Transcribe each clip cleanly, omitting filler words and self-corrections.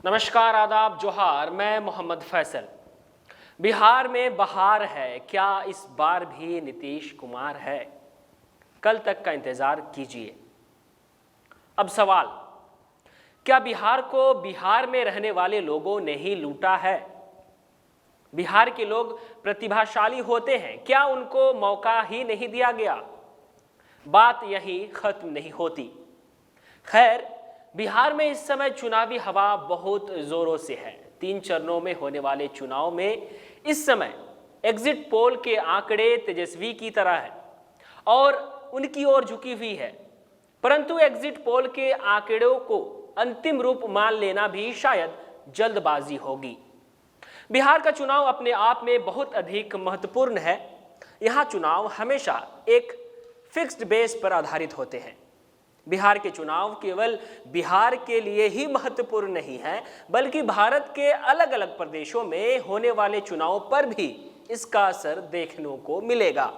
नमस्कार, आदाब, जोहार। मैं मोहम्मद फैसल। बिहार में बहार है, क्या इस बार भी नीतीश कुमार है? कल तक का इंतजार कीजिए। अब सवाल, क्या बिहार को बिहार में रहने वाले लोगों ने ही लूटा है? बिहार के लोग प्रतिभाशाली होते हैं, क्या उनको मौका ही नहीं दिया गया? बात यही खत्म नहीं होती। खैर, बिहार में इस समय चुनावी हवा बहुत जोरों से है। 3 चरणों में होने वाले चुनाव में इस समय एग्जिट पोल के आंकड़े तेजस्वी की तरह है और उनकी ओर झुकी हुई है, परंतु एग्जिट पोल के आंकड़ों को अंतिम रूप मान लेना भी शायद जल्दबाजी होगी। बिहार का चुनाव अपने आप में बहुत अधिक महत्वपूर्ण है। यहाँ चुनाव हमेशा एक फिक्स्ड बेस पर आधारित होते हैं। बिहार के चुनाव केवल बिहार के लिए ही महत्वपूर्ण नहीं है, बल्कि भारत के अलग अलग प्रदेशों में होने वाले चुनाव पर भी इसका असर देखने को मिलेगा।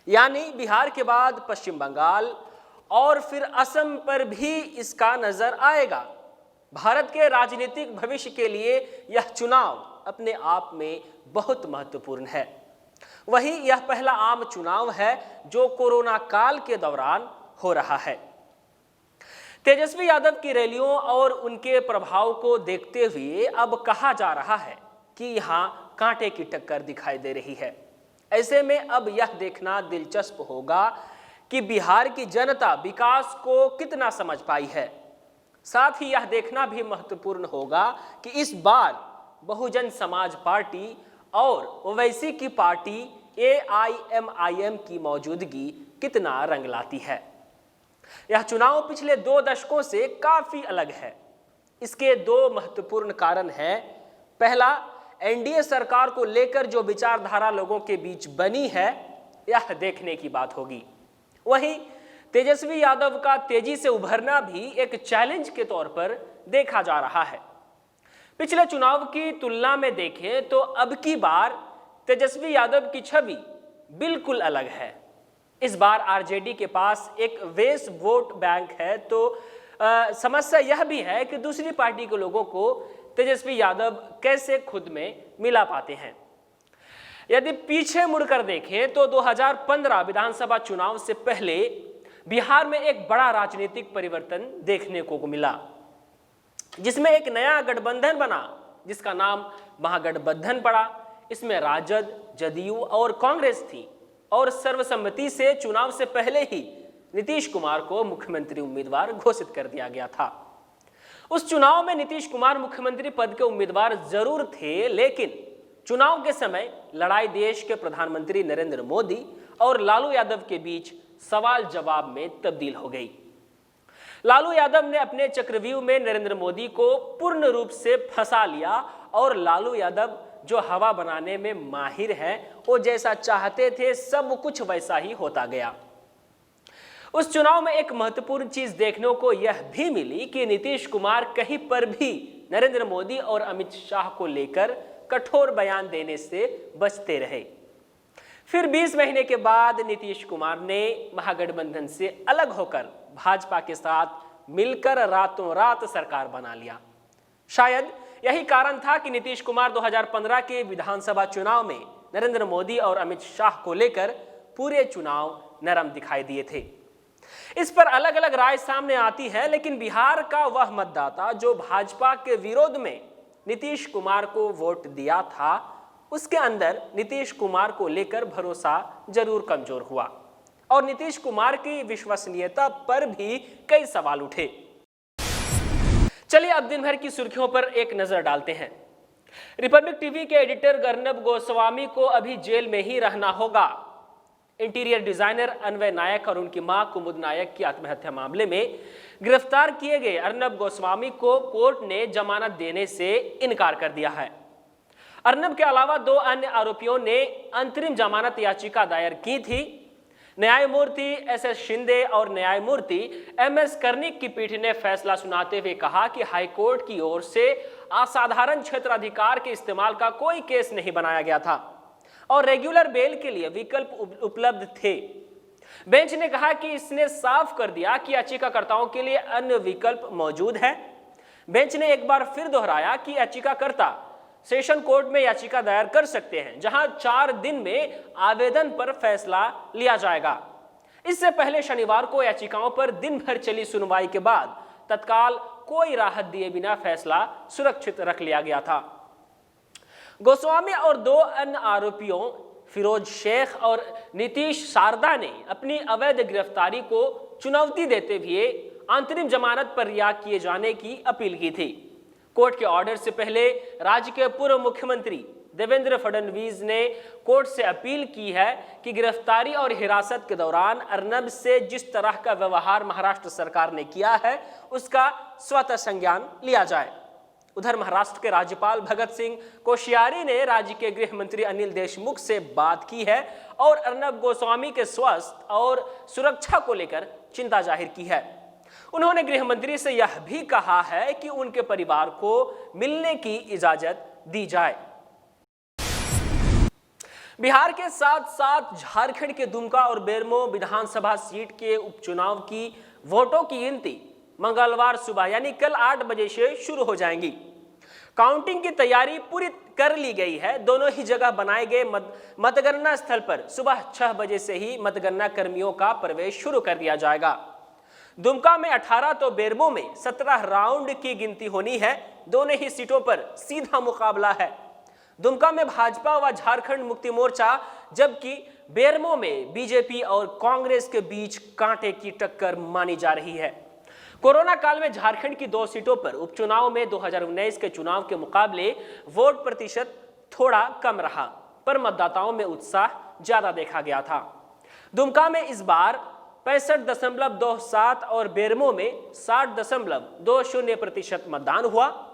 यानी बिहार के बाद पश्चिम बंगाल और फिर असम पर भी इसका नजर आएगा। भारत के राजनीतिक भविष्य के लिए यह चुनाव अपने आप में बहुत महत्वपूर्ण है। वहीं यह पहला आम चुनाव है जो कोरोना काल के दौरान हो रहा है। तेजस्वी यादव की रैलियों और उनके प्रभाव को देखते हुए अब कहा जा रहा है कि यहां कांटे की टक्कर दिखाई दे रही है। ऐसे में अब यह देखना दिलचस्प होगा कि बिहार की जनता विकास को कितना समझ पाई है। साथ ही यह देखना भी महत्वपूर्ण होगा कि इस बार बहुजन समाज पार्टी और ओवैसी की पार्टी AIMIM की मौजूदगी कितना रंग लाती है। यह चुनाव पिछले 2 दशकों से काफी अलग है। इसके 2 महत्वपूर्ण कारण हैं। पहला, NDA सरकार को लेकर जो विचारधारा लोगों के बीच बनी है, यह देखने की बात होगी। वहीं तेजस्वी यादव का तेजी से उभरना भी एक चैलेंज के तौर पर देखा जा रहा है। पिछले चुनाव की तुलना में देखें तो अब की बार तेजस्वी यादव की छवि बिल्कुल अलग है। इस बार आरजेडी के पास एक वेस वोट बैंक है, तो समस्या यह भी है कि दूसरी पार्टी के लोगों को तेजस्वी यादव कैसे खुद में मिला पाते हैं। यदि पीछे मुड़कर देखें तो 2015 विधानसभा चुनाव से पहले बिहार में एक बड़ा राजनीतिक परिवर्तन देखने को मिला, जिसमें एक नया गठबंधन बना जिसका नाम महागठबंधन पड़ा। इसमें राजद, जदयू और कांग्रेस थी और सर्वसम्मति से चुनाव से पहले ही नीतीश कुमार को मुख्यमंत्री उम्मीदवार घोषित कर दिया गया था। उस चुनाव में नीतीश कुमार मुख्यमंत्री पद के उम्मीदवार जरूर थे, लेकिन चुनाव के समय लड़ाई देश के प्रधानमंत्री नरेंद्र मोदी और लालू यादव के बीच सवाल जवाब में तब्दील हो गई। लालू यादव ने अपने चक्रव्यूह में नरेंद्र मोदी को पूर्ण रूप से फंसा लिया और लालू यादव जो हवा बनाने में माहिर हैं, वो जैसा चाहते थे सब कुछ वैसा ही होता गया। उस चुनाव में एक महत्वपूर्ण चीज देखने को यह भी मिली कि नीतीश कुमार कहीं पर भी नरेंद्र मोदी और अमित शाह को लेकर कठोर बयान देने से बचते रहे। फिर 20 महीने के बाद नीतीश कुमार ने महागठबंधन से अलग होकर भाजपा के साथ मिलकर रातों रात सरकार बना लिया। शायद यही कारण था कि नीतीश कुमार 2015 के विधानसभा चुनाव में नरेंद्र मोदी और अमित शाह को लेकर पूरे चुनाव नरम दिखाई दिए थे। इस पर अलग अलग राय सामने आती है, लेकिन बिहार का वह मतदाता जो भाजपा के विरोध में नीतीश कुमार को वोट दिया था, उसके अंदर नीतीश कुमार को लेकर भरोसा जरूर कमजोर हुआ और नीतीश कुमार की विश्वसनीयता पर भी कई सवाल उठे। चलिए अब दिन भर की सुर्खियों पर एक नजर डालते हैं। रिपब्लिक टीवी के एडिटर अर्नब गोस्वामी को अभी जेल में ही रहना होगा। इंटीरियर डिजाइनर अन्वय नायक और उनकी मां कुमुद नायक की आत्महत्या मामले में गिरफ्तार किए गए अर्नब गोस्वामी को कोर्ट ने जमानत देने से इनकार कर दिया है। अर्नब के अलावा 2 अन्य आरोपियों ने अंतरिम जमानत याचिका दायर की थी। न्यायमूर्ति SS शिंदे और न्यायमूर्ति MS कर्णिक की पीठ ने फैसला सुनाते हुए कहा कि हाईकोर्ट की ओर से असाधारण क्षेत्राधिकार के इस्तेमाल का कोई केस नहीं बनाया गया था और रेगुलर बेल के लिए विकल्प उपलब्ध थे। बेंच ने कहा कि इसने साफ कर दिया कि याचिकाकर्ताओं के लिए अन्य विकल्प मौजूद है। बेंच ने एक बार फिर दोहराया कि याचिकाकर्ता सेशन कोर्ट में याचिका दायर कर सकते हैं, जहां 4 दिन में आवेदन पर फैसला लिया जाएगा। इससे पहले शनिवार को याचिकाओं पर दिन भर चली सुनवाई के बाद तत्काल कोई राहत दिए बिना फैसला सुरक्षित रख लिया गया था। गोस्वामी और 2 अन्य आरोपियों फिरोज शेख और नीतीश शारदा ने अपनी अवैध गिरफ्तारी को चुनौती देते हुए अंतरिम जमानत पर रिहा किए जाने की अपील की थी। कोर्ट के ऑर्डर से पहले राज्य के पूर्व मुख्यमंत्री देवेंद्र फडणवीस ने कोर्ट से अपील की है कि गिरफ्तारी और हिरासत के दौरान अर्नब से जिस तरह का व्यवहार महाराष्ट्र सरकार ने किया है उसका स्वतः संज्ञान लिया जाए। उधर महाराष्ट्र के राज्यपाल भगत सिंह कोश्यारी ने राज्य के गृह मंत्री अनिल देशमुख से बात की है और अर्नब गोस्वामी के स्वास्थ्य और सुरक्षा को लेकर चिंता जाहिर की है। उन्होंने गृह मंत्री से यह भी कहा है कि उनके परिवार को मिलने की इजाजत दी जाए। बिहार के साथ साथ झारखंड के दुमका और बेरमो विधानसभा सीट के उपचुनाव की वोटों की गिनती मंगलवार सुबह यानी कल 8 बजे से शुरू हो जाएंगी। काउंटिंग की तैयारी पूरी कर ली गई है। दोनों ही जगह बनाए गए मतगणना स्थल पर सुबह 6 बजे से ही मतगणना कर्मियों का प्रवेश शुरू कर दिया जाएगा। दुमका में 18 तो बेरमो में 17 राउंड की गिनती होनी है। दोनों ही सीटों पर सीधा मुकाबला है। दुमका में भाजपा व झारखंड मुक्ति मोर्चा, जबकि बेरमो में बीजेपी और कांग्रेस के बीच कांटे की टक्कर मानी जा रही है। कोरोना काल में झारखंड की 2 सीटों पर उपचुनाव में 2019 के चुनाव के मुकाबले वोट प्रतिशत थोड़ा कम रहा, पर मतदाताओं में उत्साह ज्यादा देखा गया था। दुमका में इस बार 65.27 और बेरमो में 60.20% मतदान हुआ।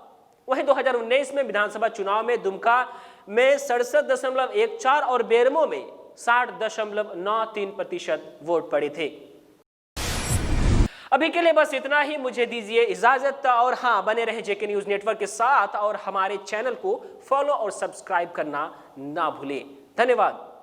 वहीं 2019 में विधानसभा चुनाव में दुमका में 67.14 और बेरमो में 60.93% वोट पड़े थे। अभी के लिए बस इतना ही। मुझे दीजिए इजाजत और हाँ, बने रहे जेके न्यूज नेटवर्क के साथ और हमारे चैनल को फॉलो और सब्सक्राइब करना ना भूलें। धन्यवाद।